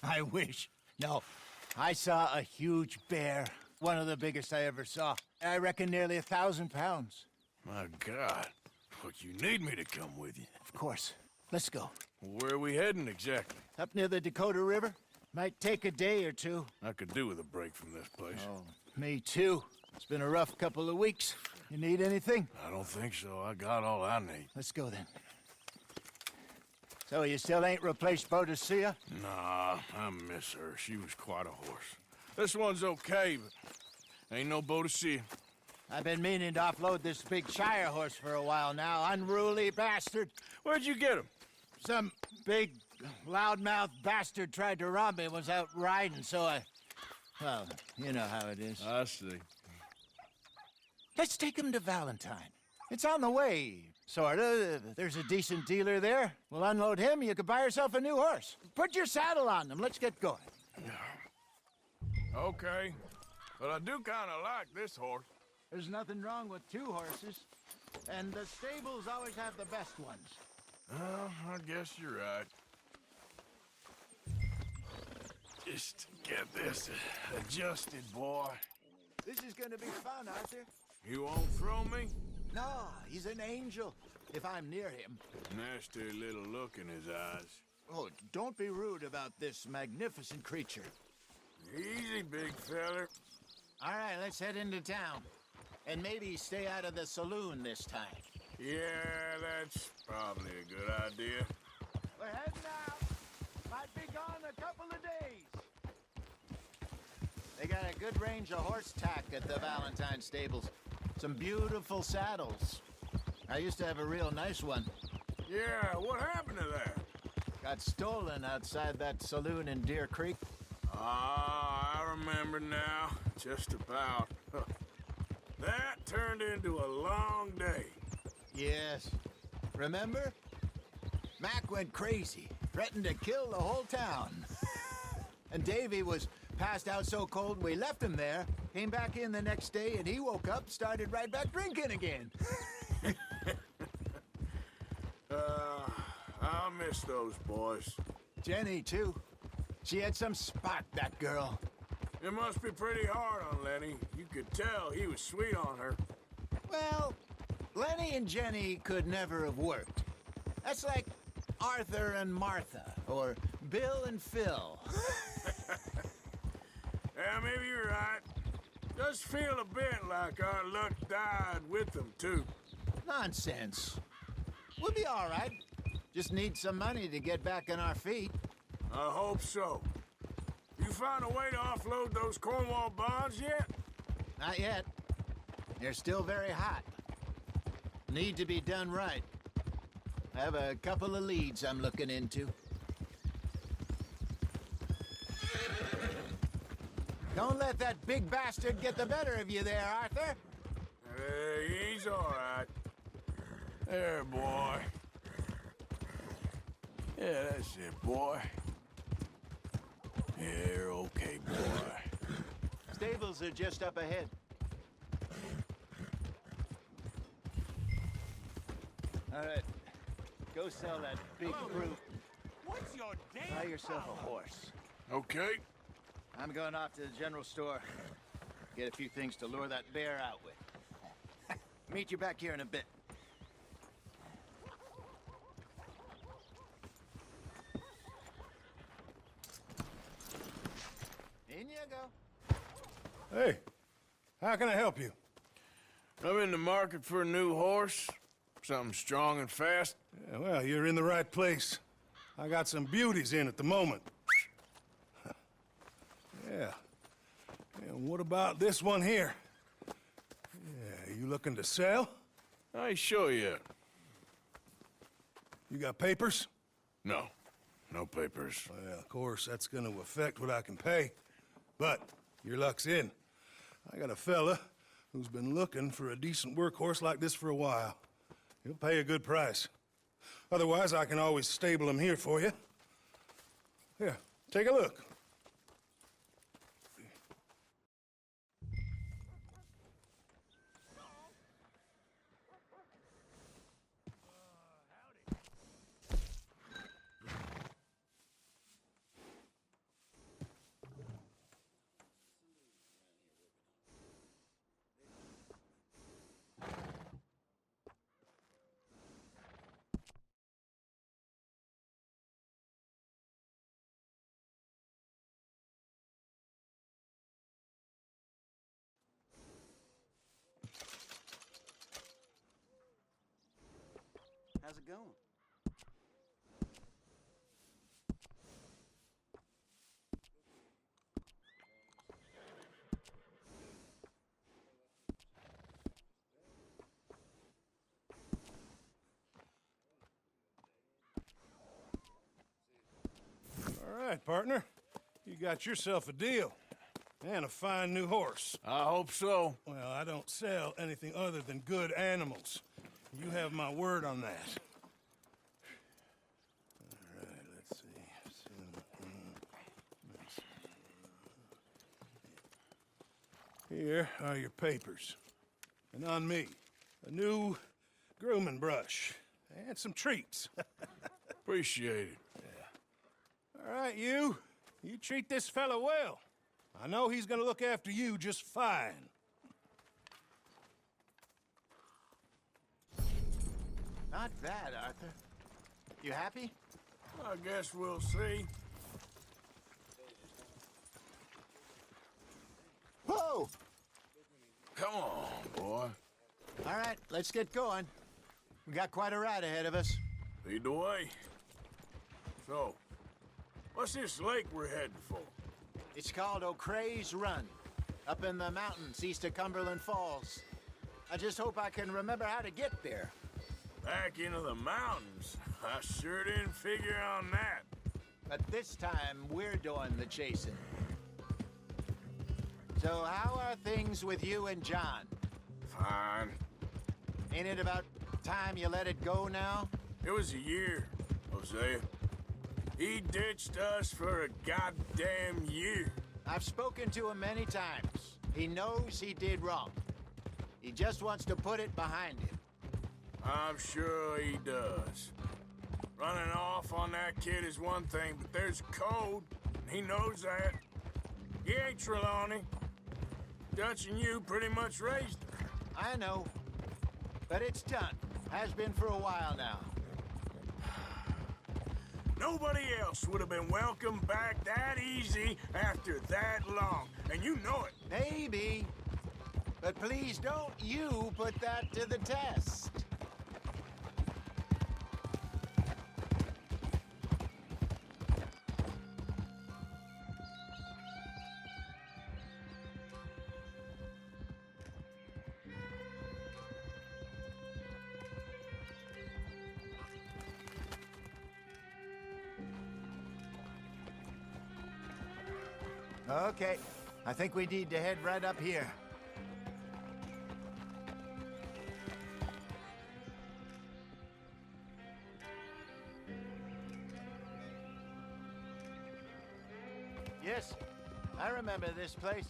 I wish. No, I saw a huge bear. One of the biggest I ever saw. I reckon nearly 1,000 pounds. My God. Look, you need me to come with you. Of course. Let's go. Where are we heading exactly? Up near the Dakota River. Might take a day or two. I could do with a break from this place. Oh, me too. It's been a rough couple of weeks. You need anything? I don't think so. I got all I need. Let's go then. So you still ain't replaced Boadicea? Nah, I miss her. She was quite a horse. This one's okay, but ain't no Boadicea. I've been meaning to offload this big Shire horse for a while now. Unruly bastard. Where'd you get him? Some big, loudmouth bastard tried to rob me, was out riding, so I... Well, you know how it is. I see. Let's take him to Valentine. It's on the way, sorta. There's a decent dealer there. We'll unload him, you could buy yourself a new horse. Put your saddle on them, let's get going. Okay, but I do kind of like this horse. There's nothing wrong with two horses, and the stables always have the best ones. Well, I guess you're right. Just get this adjusted, boy. This is gonna be fun, Arthur. You won't throw me? No, he's an angel, if I'm near him. Nasty little look in his eyes. Oh, don't be rude about this magnificent creature. Easy, big feller. All right, let's head into town. And maybe stay out of the saloon this time. Yeah, that's probably a good idea. We're heading out. Might be gone a couple of days. They got a good range of horse tack at the Valentine stables. Some beautiful saddles. I used to have a real nice one. Yeah, what happened to that? Got stolen outside that saloon in Deer Creek. Ah, I remember now. Just about. That turned into a long day. Yes. Remember? Mac went crazy, threatened to kill the whole town. And Davy was passed out so cold we left him there, came back in the next day, and he woke up, started right back drinking again. I'll miss those boys. Jenny, too. She had some spot, that girl. It must be pretty hard on Lenny. You could tell he was sweet on her. Well, Lenny and Jenny could never have worked. That's like Arthur and Martha, or Bill and Phil. Yeah, maybe you're right. Does feel a bit like our luck died with them, too. Nonsense. We'll be all right. Just need some money to get back on our feet. I hope so. You found a way to offload those Cornwall bonds yet? Not yet. They're still very hot. Need to be done right. I have a couple of leads I'm looking into. Don't let that big bastard get the better of you there, Arthur. He's all right. There, boy. Yeah, that's it, boy. Yeah, you're okay, boy. Stables are just up ahead. All right. Go sell that big brute. What's your damn Buy yourself a horse. Okay. I'm going off to the general store. Get a few things to lure that bear out with. Meet you back here in a bit. In you go. Hey, how can I help you? I'm in the market for a new horse. Something strong and fast. Yeah, well, you're in the right place. I got some beauties in at the moment. Yeah. And what about this one here? Yeah, you looking to sell? I ain't sure yet. You got papers? No. No papers. Well, of course, that's gonna affect what I can pay. But your luck's in. I got a fella who's been looking for a decent workhorse like this for a while. He'll pay a good price. Otherwise, I can always stable him here for you. Here, take a look. How's it going? All right, partner. You got yourself a deal. And a fine new horse. I hope so. Well, I don't sell anything other than good animals. You have my word on that. All right, let's see. Here are your papers. And on me, a new grooming brush. And some treats. Appreciate it. All right, you. You treat this fella well. I know he's gonna look after you just fine. Not bad, Arthur. You happy? I guess we'll see. Whoa! Come on, boy. All right, let's get going. We got quite a ride ahead of us. Lead the way. So, what's this lake we're heading for? It's called O'Creagh's Run, up in the mountains east of Cumberland Falls. I just hope I can remember how to get there. Back into the mountains? I sure didn't figure on that. But this time, we're doing the chasing. So how are things with you and John? Fine. Ain't it about time you let it go now? It was a year, Hosea. He ditched us for a goddamn year. I've spoken to him many times. He knows he did wrong. He just wants to put it behind him. I'm sure he does. Running off on that kid is one thing, but there's code. And he knows that. He ain't Trelawney. Dutch and you pretty much raised her. I know. But it's done. Has been for a while now. Nobody else would have been welcomed back that easy after that long. And you know it. Maybe. But please don't you put that to the test. Okay, I think we need to head right up here. Yes, I remember this place.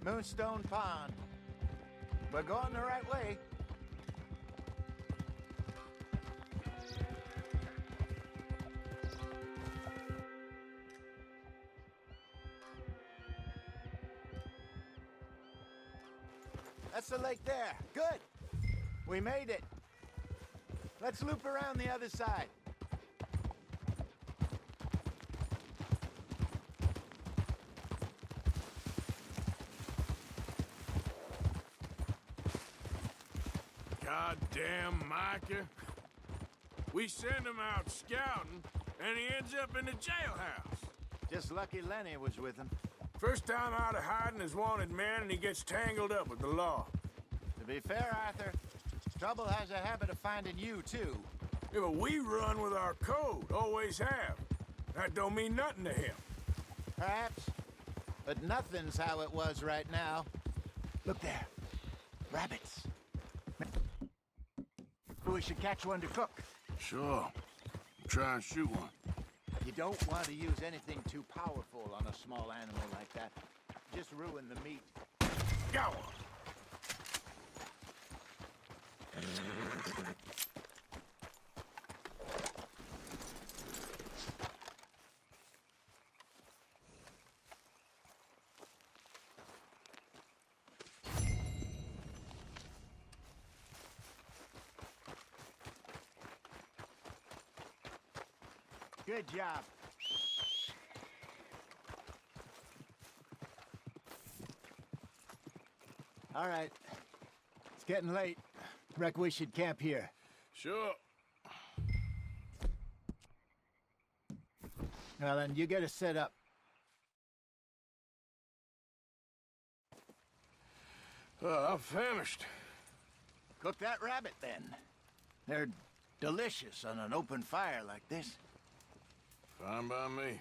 Moonstone Pond. We're going the right way. That's the lake there. Good. We made it. Let's loop around the other side. Goddamn Micah. We send him out scouting, and he ends up in the jailhouse. Just lucky Lenny was with him. First time out of hiding as wanted man, and he gets tangled up with the law. To be fair, Arthur, trouble has a habit of finding you, too. Yeah, but we run with our code, always have. That don't mean nothing to him. Perhaps. But nothing's how it was right now. Look there. Rabbits. We should catch one to cook. Sure. Try and shoot one. You don't want to use anything too powerful on a small animal like that. Just ruin the meat. Got one. Good job. All right. It's getting late. Reckon we should camp here. Sure. Well, then you get us set up. I'm famished. Cook that rabbit, then. They're delicious on an open fire like this. Fine by me.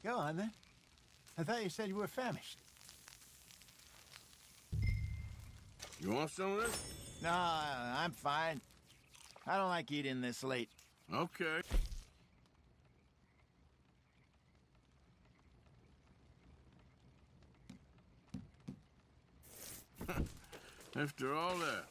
Go on, then. I thought you said you were famished. You want some of this? No, I'm fine. I don't like eating this late. Okay. After all that.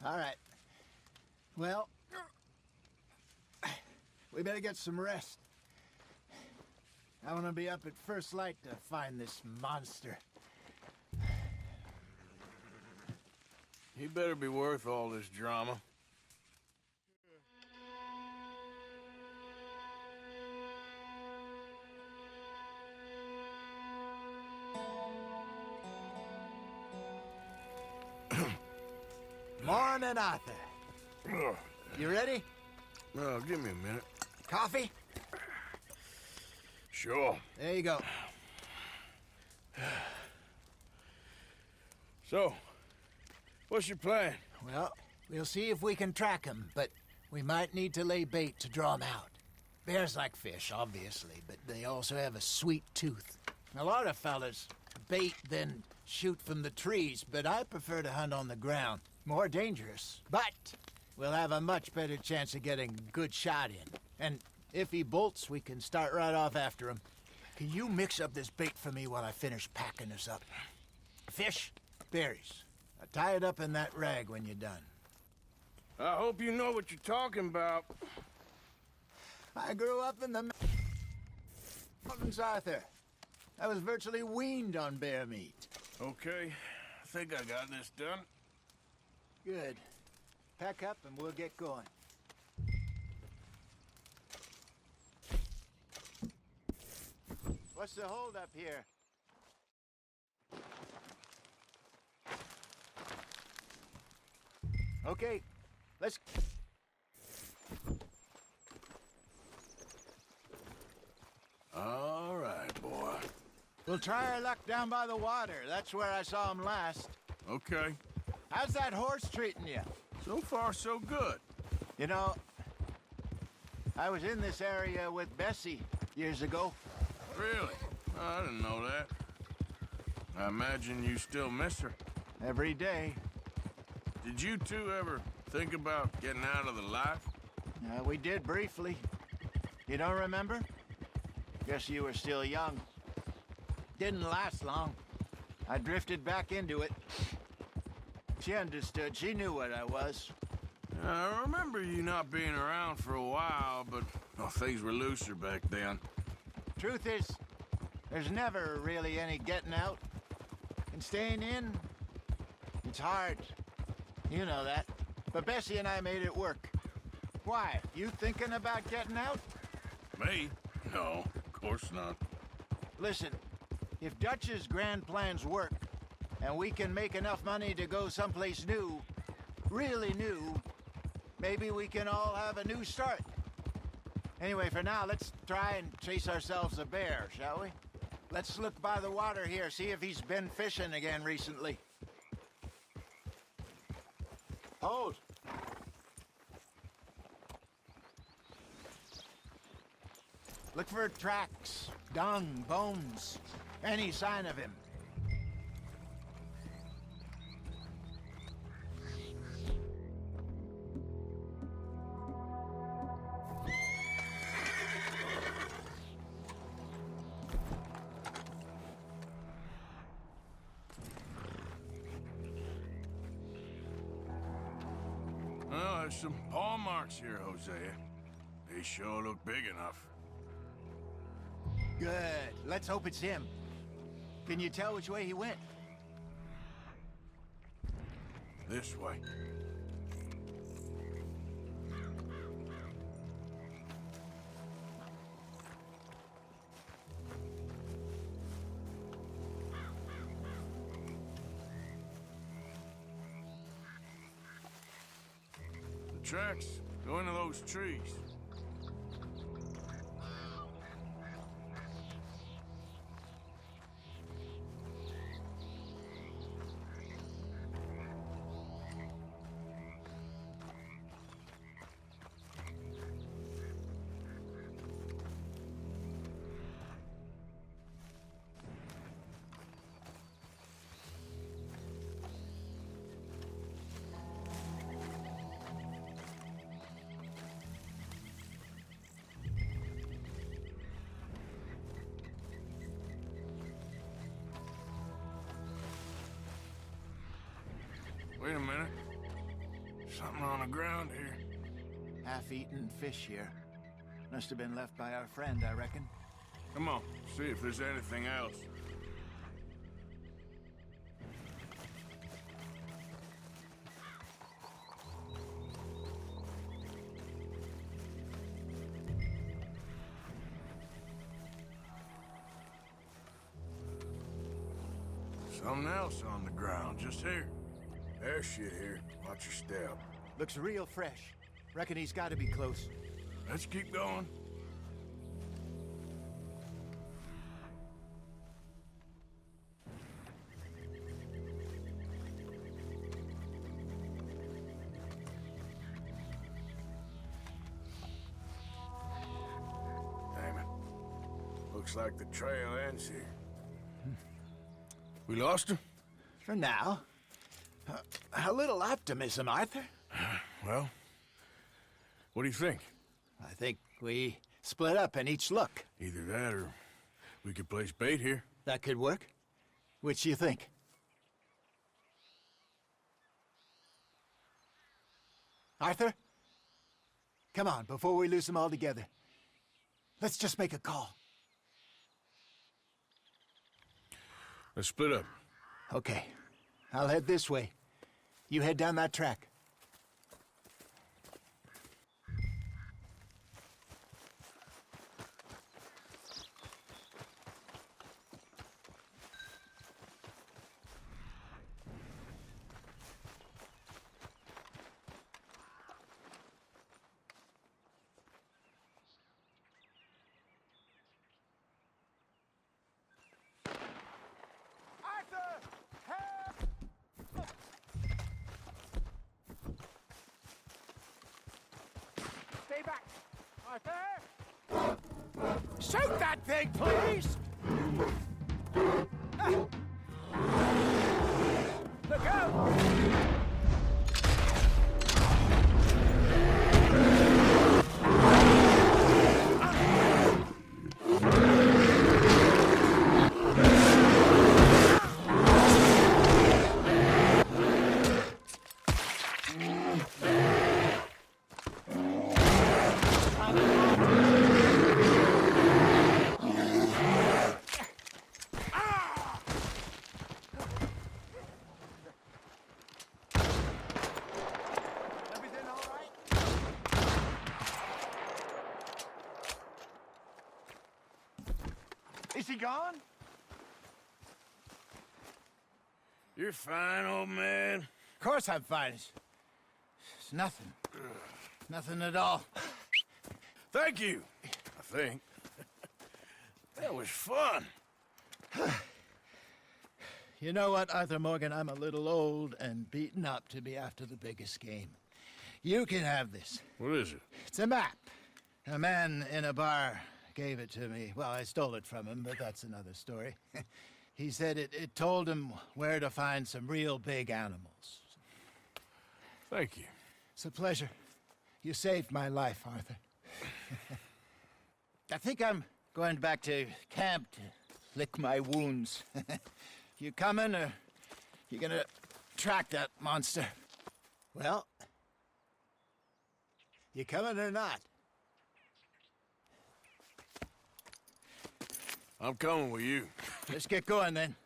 All right. Well, we better get some rest. I want to be up at first light to find this monster. He better be worth all this drama. Morning, Arthur. You ready? Well, give me a minute. Coffee? Sure. There you go. So, what's your plan? Well, we'll see if we can track him, but we might need to lay bait to draw him out. Bears like fish, obviously, but they also have a sweet tooth. A lot of fellas bait, then shoot from the trees, but I prefer to hunt on the ground. More dangerous, but we'll have a much better chance of getting a good shot in. And if he bolts, we can start right off after him. Can you mix up this bait for me while I finish packing this up? Fish, berries. Tie it up in that rag when you're done. I hope you know what you're talking about. I grew up in the mountains, Arthur. I was virtually weaned on bear meat. Okay, I think I got this done. Good. Pack up and we'll get going. What's the hold up here? Okay, let's... All right, boy. We'll try our luck down by the water. That's where I saw him last. Okay. How's that horse treating you? So far, so good. You know, I was in this area with Bessie years ago. Really? Oh, I didn't know that. I imagine you still miss her. Every day. Did you two ever think about getting out of the life? We did briefly. You don't remember? Guess you were still young. Didn't last long. I drifted back into it. She understood. She knew what I was. I remember you not being around for a while, but things were looser back then. Truth is, there's never really any getting out. And staying in, it's hard. You know that. But Bessie and I made it work. Why? You thinking about getting out? Me? No, of course not. Listen, if Dutch's grand plans work, and we can make enough money to go someplace new, really new, maybe we can all have a new start. Anyway, for now, let's try and chase ourselves a bear, shall we? Let's look by the water here, see if he's been fishing again recently. Hold. Look for tracks, dung, bones, any sign of him. Well, there's some paw marks here, Hosea. They sure look big enough. Good. Let's hope it's him. Can you tell which way he went? This way. The tracks go into those trees. Wait a minute. Something on the ground here. Half-eaten fish here. Must have been left by our friend, I reckon. Come on, see if there's anything else. Something else on the ground, just here. There's shit here. Watch your step. Looks real fresh. Reckon he's got to be close. Let's keep going. Damn it. Looks like the trail ends here. We lost him? For now. A little optimism, Arthur. Well, what do you think? I think we split up and each look. Either that or we could place bait here. That could work. Which you think? Arthur? Come on, before we lose them all together. Let's just make a call. Let's split up. Okay. I'll head this way. You head down that track. Stay back! Arthur! Shoot that thing, please! Look out! John? You're fine, old man. Of course I'm fine. It's nothing. Nothing at all. Thank you, I think. That was fun. You know what, Arthur Morgan? I'm a little old and beaten up to be after the biggest game. You can have this. What is it? It's a map. A man in a bar gave it to me. Well, I stole it from him, but that's another story. He said it told him where to find some real big animals. Thank you. It's a pleasure. You saved my life, Arthur. I think I'm going back to camp to lick my wounds. You coming, or you gonna track that monster? Well, you coming or not? I'm coming with you. Let's get going then.